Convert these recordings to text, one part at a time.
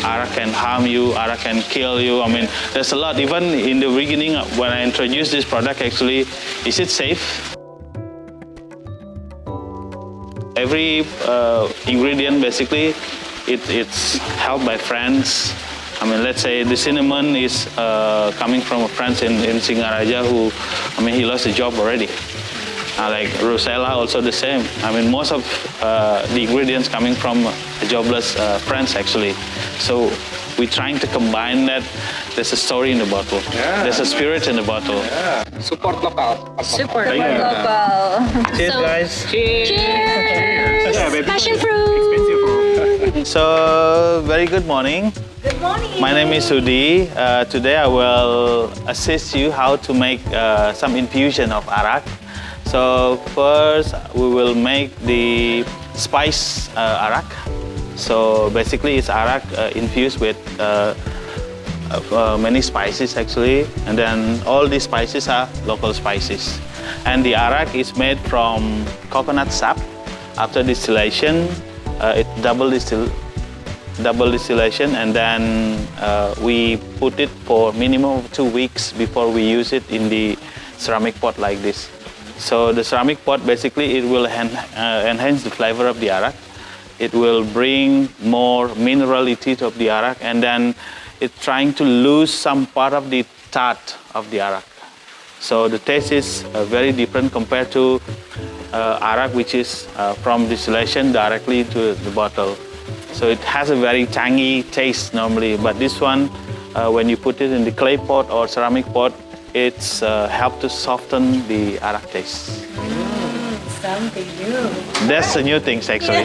Arak can harm you, Arak can kill you. I mean, there's a lot. Even in the beginning, when I introduced this product, actually, is it safe? Every ingredient, basically, it's held by friends. I mean, let's say the cinnamon is coming from a friend in Singaraja who, I mean, he lost a job already. Like Rosella, also the same. I mean, most of the ingredients coming from jobless friends, actually. So we're trying to combine that. There's a story in the bottle. Yeah. There's a spirit in the bottle. Yeah. Support local. Support local. Cheers, guys. Cheers. Cheers. Yeah, Passion fruit. So, very good morning. Good morning. My name is Sudi. Today I will assist you how to make some infusion of Arak. So first we will make the spice Arak. So basically it's Arak infused with many spices actually, and then all these spices are local spices. And the Arak is made from coconut sap. After distillation, it double distillation, and then we put it for minimum of 2 weeks before we use it in the ceramic pot like this. So the ceramic pot, basically, it will enhance the flavor of the Arak. It will bring more minerality of the Arak, and then it's trying to lose some part of the tart of the Arak. So the taste is very different compared to Arak, which is from distillation directly to the bottle. So it has a very tangy taste normally, but this one, when you put it in the clay pot or ceramic pot, it's helped to soften the Arak taste. Something new. That's the new things actually.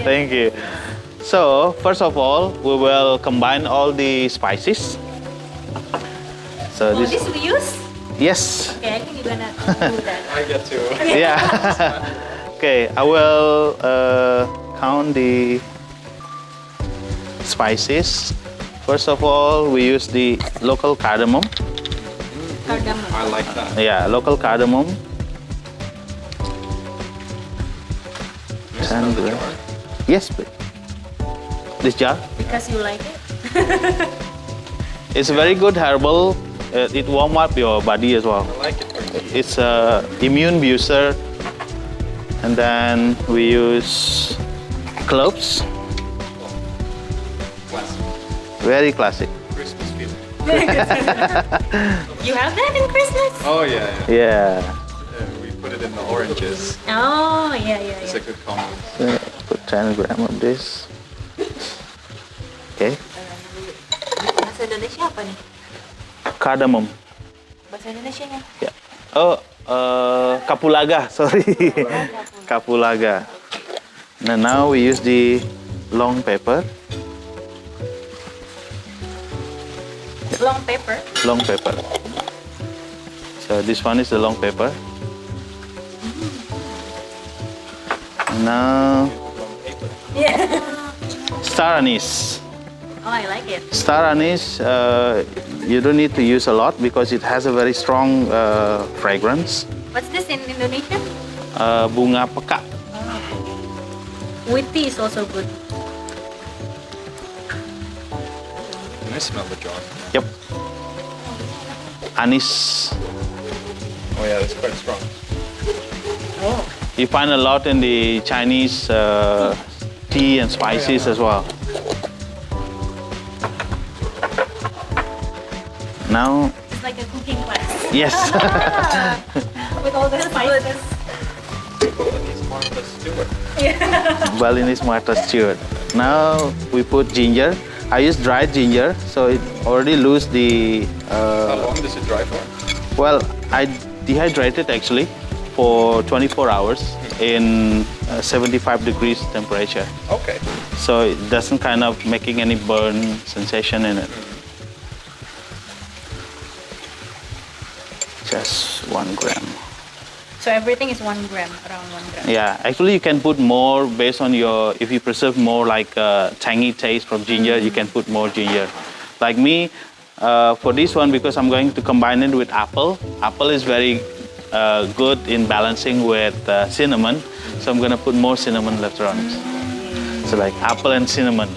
Thank you. So first of all, we will combine all the spices. So This we use? Yes. Okay, I think you're gonna do that. I get to. Yeah. Okay, I will count the spices. First of all, we use the local cardamom. Cardamom. I like that. Yeah, local cardamom. You smell the jar? Yes, please. This jar. Because you like it? It's a very good herbal. It warms up your body as well. I like it for tea. It's a immune booster. And then we use cloves. Classic. Very classic. Christmas feeling. You have that in Christmas? Oh yeah, yeah. Yeah. We put it in the oranges. Oh, yeah. It's a good combo. So put 10 grams of this. Okay. Bahasa Indonesia apa nih? Cardamom. Bahasa Indonesianya? Yeah. Oh, kapulaga. Sorry. Kapulaga. And now we use the long pepper. Long pepper. Long pepper. So this one is the long pepper. Now Yeah. star anise. Oh, I like it. Star anise, you don't need to use a lot because it has a very strong fragrance. What's this in Indonesian? Bunga peka. With tea is also good. Can I smell the jar? Yep. Anise. Oh yeah, that's quite strong. Oh. You find a lot in the Chinese tea and spices as well. Now, It's like a cooking class. yes. With all the spices. Balinese Martha Stewart. Balinese Martha Stewart. Now we put ginger. I use dried ginger, so it already lose the. How long does it dry for? Well, I dehydrate it actually for 24 hours in 75 degrees temperature. Okay. So it doesn't kind of making any burn sensation in it. Just 1 gram. So everything is 1 gram, around 1 gram. Yeah, actually you can put more based on your, if you preserve more like tangy taste from ginger, you can put more ginger. Like me, for this one, because I'm going to combine it with apple. Apple is very good in balancing with cinnamon, so I'm gonna put more cinnamon later on. So like apple and cinnamon.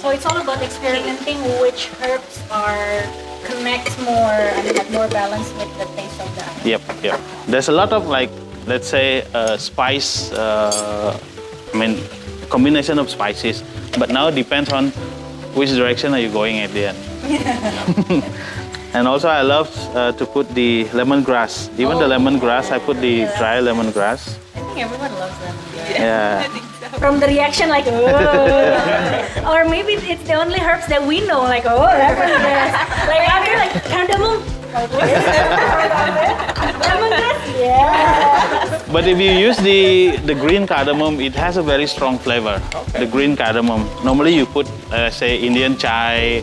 So So it's all about experimenting which herbs connect more and have more balance with the taste of the Arak. Yep. There's a lot of like, let's say, spice. Combination of spices. But now it depends on which direction are you going at the end. And also I love to put the lemongrass. Even the lemongrass, I put the dry lemongrass. I think everyone loves them. Yeah. From the reaction, like, oh. Or maybe it's the only herbs that we know, like, oh, lemongrass. Like, I'm here, like, cardamom. Lemongrass, yeah. But if you use the green cardamom, it has a very strong flavor. Okay. The green cardamom. Normally you put, say, Indian chai,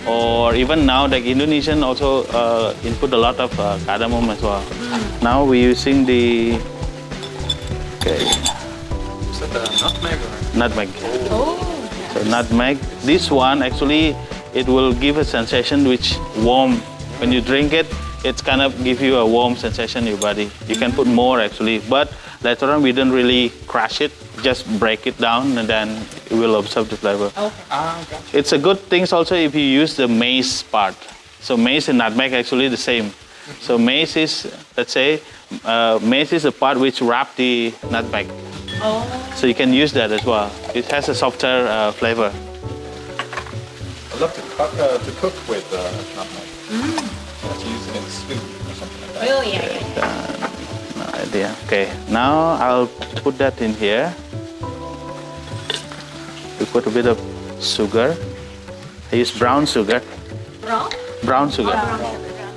or even now, like Indonesian also input a lot of cardamom as well. Now we're using the, okay, Is that the nutmeg or? nutmeg. Oh. So nutmeg. This one actually, it will give a sensation which warm. When you drink it, it's kind of give you a warm sensation in your body. You can put more actually, but later on we don't really crush it. Just break it down and then it will absorb the flavor. Okay. Gotcha. It's a good thing also if you use the maize part. So maize and nutmeg actually the same. So maize is, let's say, maize is the part which wrap the nutmeg. Oh. So you can use that as well. It has a softer flavor. I love to cook with nutmeg. To use it in stew or something like that. Oh, yeah. No idea. Okay, now I'll put that in here. We put a bit of sugar. I use brown sugar. Brown? Brown sugar.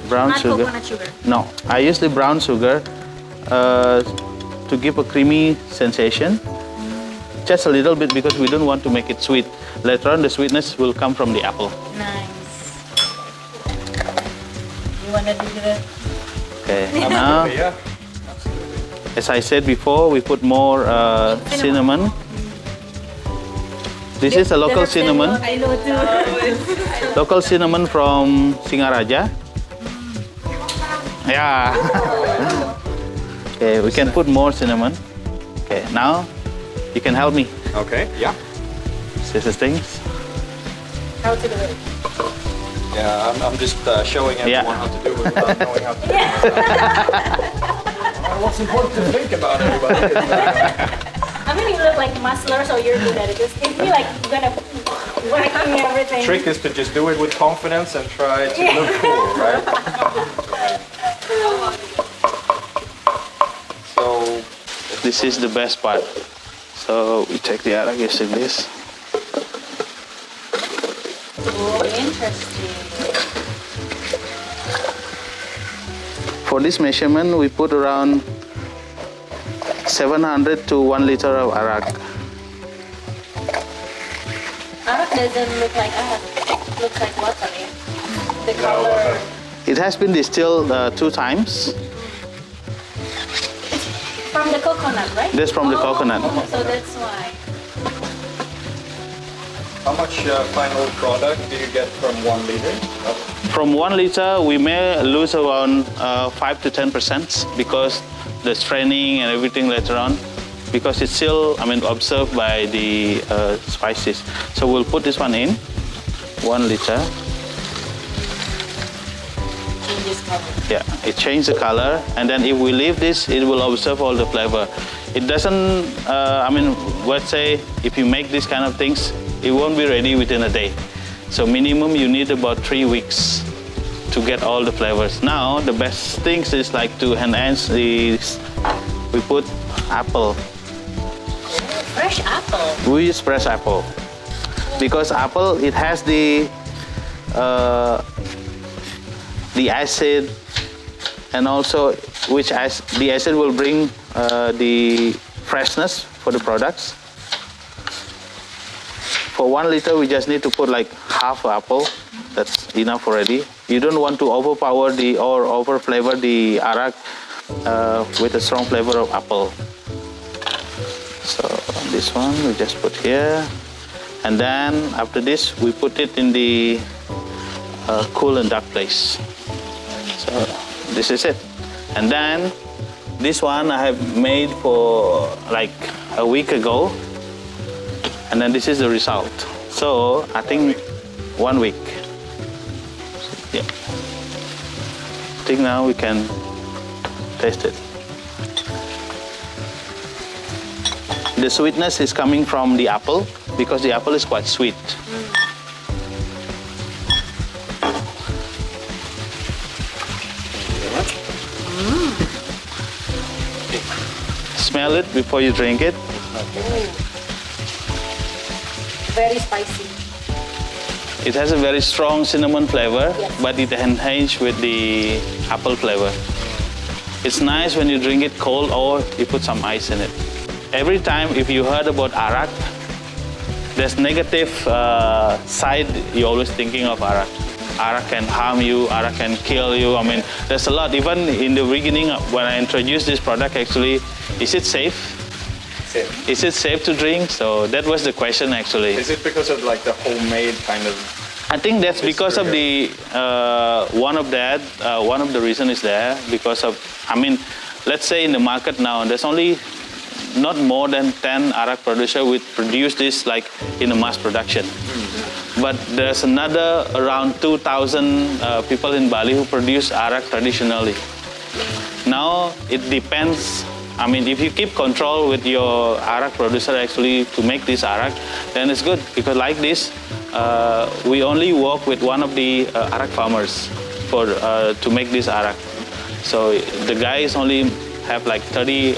Brown Not sugar. coconut sugar. No, I use the brown sugar to give a creamy sensation. Just a little bit because we don't want to make it sweet. Later on, the sweetness will come from the apple. Nice. You want to do the... Okay, now, Yeah, absolutely. as I said before, we put more cinnamon. This is a local cinnamon. I know too. Local cinnamon from Singaraja. Yeah. Okay, we can put more cinnamon. Okay, now you can help me. Okay, yeah. See the things? How to do it. Yeah, I'm just showing everyone Yeah. how to do it without knowing how to do it. What's important to think about, everybody? I mean, you look like muscular, so you're good at it. Just if you like gonna whacking everything. Trick is to just do it with confidence and try to look cool, right? So, This is the best part. So we take the Arak using this. Oh, interesting. For this measurement, we put around 700 to 1 liter of Arak. Arak doesn't look like Arak. Looks like water, yeah. The color. It has been distilled 2 times. From the coconut, right? This from the coconut. So that's why. how much final product do you get from 1 liter? From 1 liter, we may lose around 5 to 10% because the straining and everything later on, because it's still, observed by the spices. So we'll put this one in, 1 liter. Changes color. Yeah, it changes the color, and then if we leave this, it will absorb all the flavor. It doesn't, let's say, if you make these kind of things, it won't be ready within a day. So minimum, you need about 3 weeks to get all the flavors. Now, the best things is like to enhance these, we put apple. Fresh apple. We use fresh apple. Because apple, it has the acid, and also the acid will bring the freshness for the products. For 1 liter, we just need to put like half apple. That's enough already. You don't want to overpower or over flavor the Arak with a strong flavor of apple. So this one we just put here, and then after this we put it in the cool and dark place. So this is it. And then this one I have made for like a week ago, and then this is the result. So So I think 1 week. Yeah. I think now we can taste it. The sweetness is coming from the apple because the apple is quite sweet. Smell it before you drink it. Very spicy. It has a very strong cinnamon flavor, but it enhanced with the apple flavor. It's nice when you drink it cold or you put some ice in it. Every time if you heard about Arak, there's negative side you're always thinking of Arak. Arak can harm you, Arak can kill you. I mean, there's a lot. Even in the beginning when I introduced this product, actually, is it safe? Safe. Is it safe to drink? So that was the question actually. Is it because of like the homemade kind of? I think that's because of the one of the reason is there because of, I mean, let's say in the market now there's only not more than 10 Arak producers which produce this like in a mass production. But there's another around 2,000 people in Bali who produce Arak traditionally. Now it depends. I mean, if you keep control with your Arak producer actually to make this Arak, then it's good because like this, we only work with one of the Arak farmers for to make this Arak. So the guy is only have like 30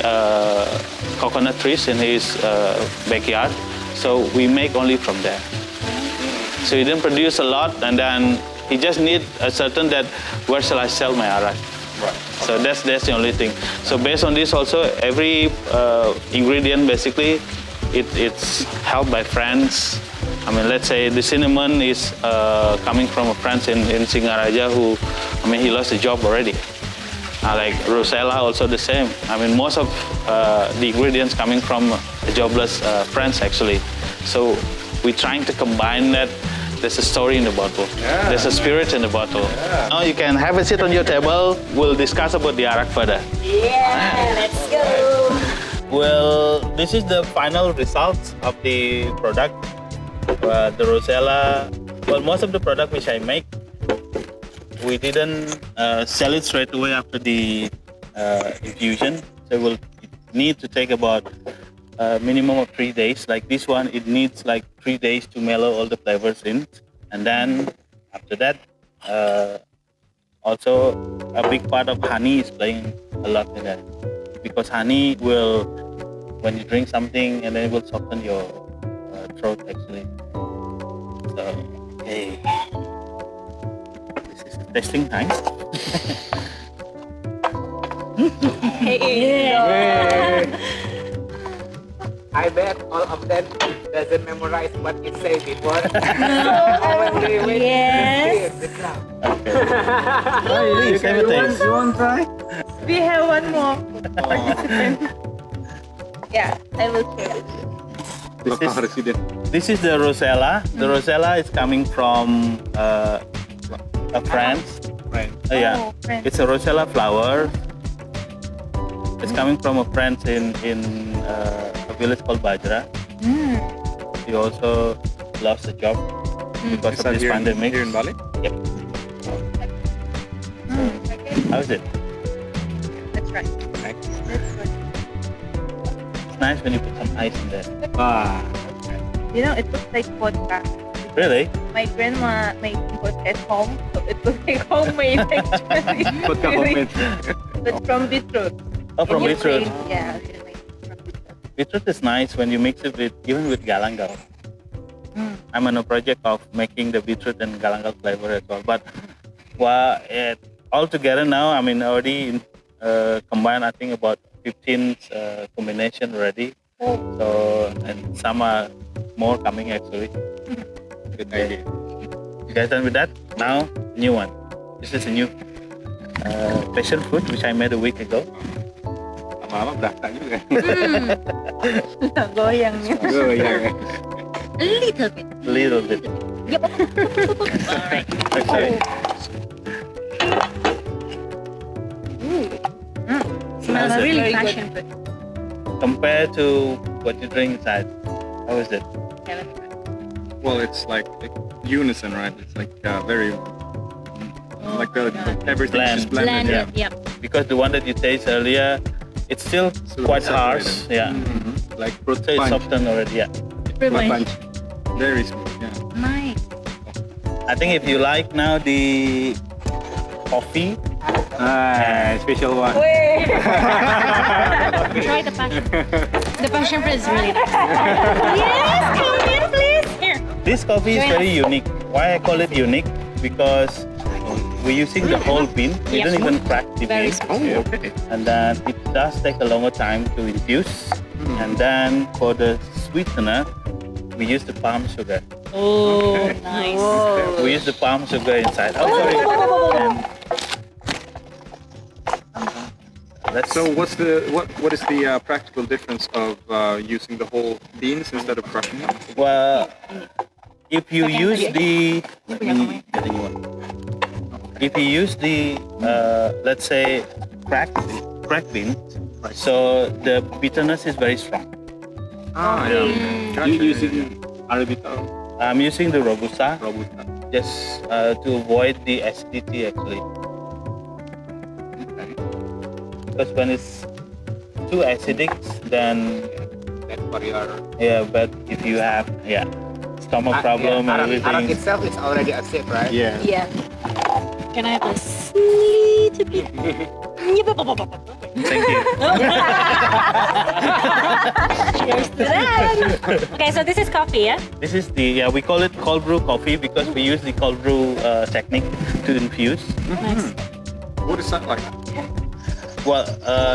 coconut trees in his backyard. So we make only from there. So he didn't produce a lot, and then he just need a certain that where shall I sell my Arak? Right. So that's the only thing. So based on this also, every ingredient basically, it's helped by friends. I mean, let's say the cinnamon is coming from a friend in Singaraja who, I mean, he lost a job already. Like Rosella also the same. I mean, most of the ingredients coming from jobless friends actually. So we're trying to combine that. There's a story in the bottle. Yeah. There's a spirit in the bottle. Yeah. Now you can have a seat on your table. We'll discuss about the Arak further. Yeah, let's go. Well, this is the final result of the product. The Rosella, well, most of the product which I make, we didn't sell it straight away after the infusion. So we'll need to take about minimum of 3 days. Like this one, it needs like 3 days to mellow all the flavors in. And then after that, also a big part of honey is playing a lot in that. Because honey will, when you drink something, and then it will soften your throat actually. So, hey, this is tasting time. I bet all of them doesn't memorize what it says before. When they wait, Yes. it's now. Please, have a taste. You want to try? We have one more participant. Yeah, I will share. This is the Rosella. The Rosella is coming from a France. Yeah, Oh, France. it's a Rosella flower. It's coming from a France in a village called Bajra. He also lost a job because of this pandemic. Here in Bali? Yep. How is it? That's right. Thanks. That's right. It's nice when you put some ice in there. You know, it looks like vodka. Really? My grandma made vodka at home, so it looks like homemade actually. Vodka homemade. But from beetroot. Oh, from In beetroot. Ukraine, yeah, we made from beetroot. Beetroot is nice when you mix it with even with galangal. I'm on a project of making the beetroot and galangal flavor as well. But all together now, I mean, already combined, I think about 15 combination already. So, and some are more coming actually. Good idea. You guys done with that? Now, new one. This is a new passion fruit which I made a week ago. Lama-lama berasa juga. Goyangnya. Goyang. A little bit. Little bit. Yep. Alright. Okay. Smells How's it? really Very good. passion fruit. Compared to what you drink inside, how is it? Yeah, let's try. Well, it's like unison, right? It's like very like everything's just blended. Blended, yeah. yeah. Because the one that you taste earlier, it's still Still quite separated. harsh. Yeah. Like So fruit it's punch. softened already. Yeah. Fruit punch. Very smooth. Yeah. Nice. I think if you like now the coffee, Special one. Wait. Try the passion. The passion fruit is really nice. Yes, come in, please. Here. this coffee is Join very unique. Why I call it unique? Because we're using the whole bean. We Yep. don't even crack the Very bean. Oh, okay. And then it does take a longer time to infuse. And then for the sweetener, we use the palm sugar. Oh, Okay. nice. We use the palm sugar inside. Oh, sorry. And let's So what is the practical difference of using the whole beans instead of crushing them? well, if you Okay. use the if you use the let's say cracked beans, so the bitterness is very strong. Gotcha. You using Arabica? I'm using the Robusta Robusta. just to avoid the acidity actually. Because when it's too acidic, then That's for your but if you have stomach problem and Arak everything, itself is already acid, right? Yeah. Yeah. Can I have a little bit? thank you. Cheers to that. Okay, so this is coffee, yeah? This is we call it cold brew coffee because we use the cold brew technique to infuse. Nice. What is that like? Well,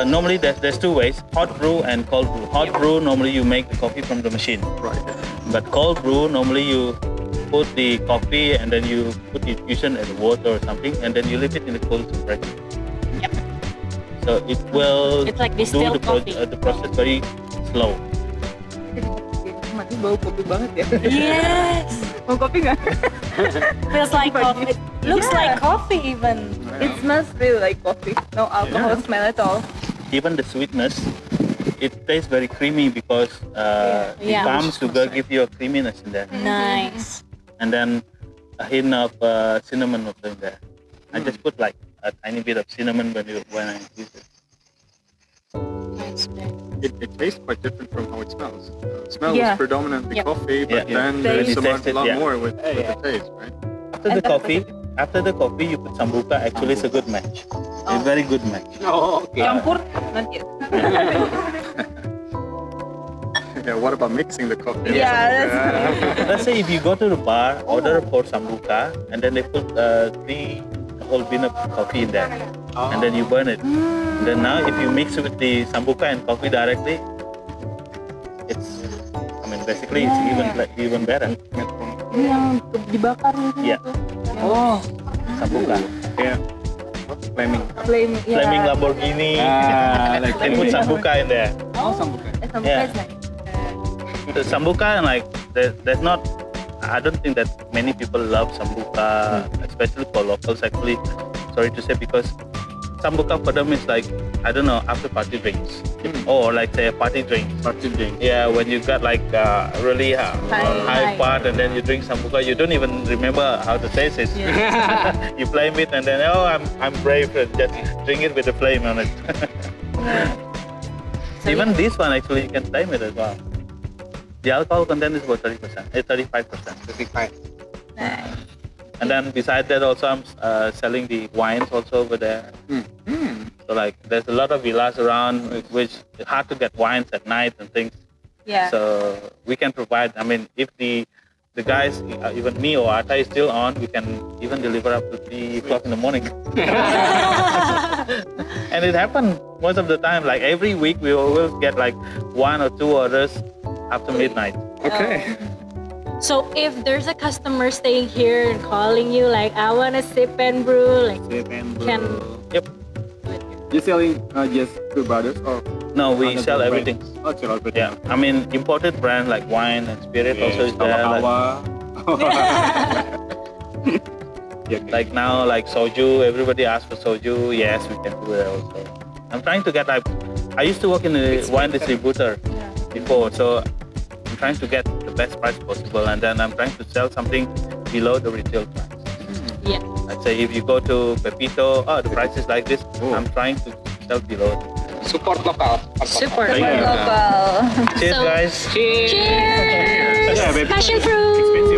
normally there's two ways: hot brew and cold brew. Hot brew normally you make the coffee from the machine, Right. but cold brew normally you put the coffee and then you put the infusion in the water or something, and then you leave it in the cold temperature. Yep. So it will It's like do distilled coffee. the process very slow. Mati bau kopi banget ya. Yes. Mau kopi nggak? Feels like coffee. Looks like coffee even. It smells really like coffee. No alcohol smell at all. Even the sweetness, it tastes very creamy because the Yeah. palm sugar gives you a creaminess in there, Nice. and then a hint of cinnamon also in there. I just put like a tiny bit of cinnamon when I infuse it. It tastes quite different from how it smells. It smells Yeah. predominantly Yeah. coffee, but Yeah. then there is Taste. a Taste it, lot yeah. more with the taste, right? After the coffee, you put sambuca. Actually, it's a good match. It's a very good match. Oh, okay. Campur nanti. Yeah. What about mixing the coffee? Yeah, that's Let's say if you go to the bar, order for sambuca, and then they put three whole bean of coffee in there, and then you burn it. And then now, if you mix with the sambuca and coffee directly, it's, basically it's even better. yang dibakar gitu. Yeah. Oh, Sambuca, Yeah. Flaming. flaming. Yeah. flaming Lamborghini. Like They put sambuca in there. Oh, sambuca. Sambuca Yeah. is nice. The sambuca, there's not. I don't think that many people love sambuca, especially for locals. Actually, sorry to say, because sambuca for them is like, I don't know, after party drinks, or like say a party drink. Party drink. Yeah, when you got like really high part and then you drink sambuca, you don't even remember how the taste is. You flame it and then I'm brave and just drink it with the flame on it. Even this one actually you can flame it as well. The alcohol content is about 30%, 35%. 35. Nice. And then besides that also I'm selling the wines also over there. So like there's a lot of villas around which it's hard to get wines at night and things. Yeah. So we can provide, if the guys, even me or Atta is still on, we can even deliver up to 3 o'clock in the morning. And it happened most of the time, like every week we always get like 1 or 2 orders after midnight. Okay. So if there's a customer staying here and calling you like, I want to sip and brew, like, can Yep. You selling just Two Brothers or No, we another sell brand? everything. Oh, sell everything. Yeah, imported brand like wine and spirit also is there. Like now, like soju, everybody asks for soju. Yes, we can do it also. I'm trying to get I used to work in a wine distributor before, so I'm trying to get the best price possible, and then I'm trying to sell something below the retail price. Yeah. Let's say if you go to Pepito, the price is like this. I'm trying to sell below. Support local. Super Thank you. local. Cheers, So- guys. Cheers! Yeah, baby. Passion fruit!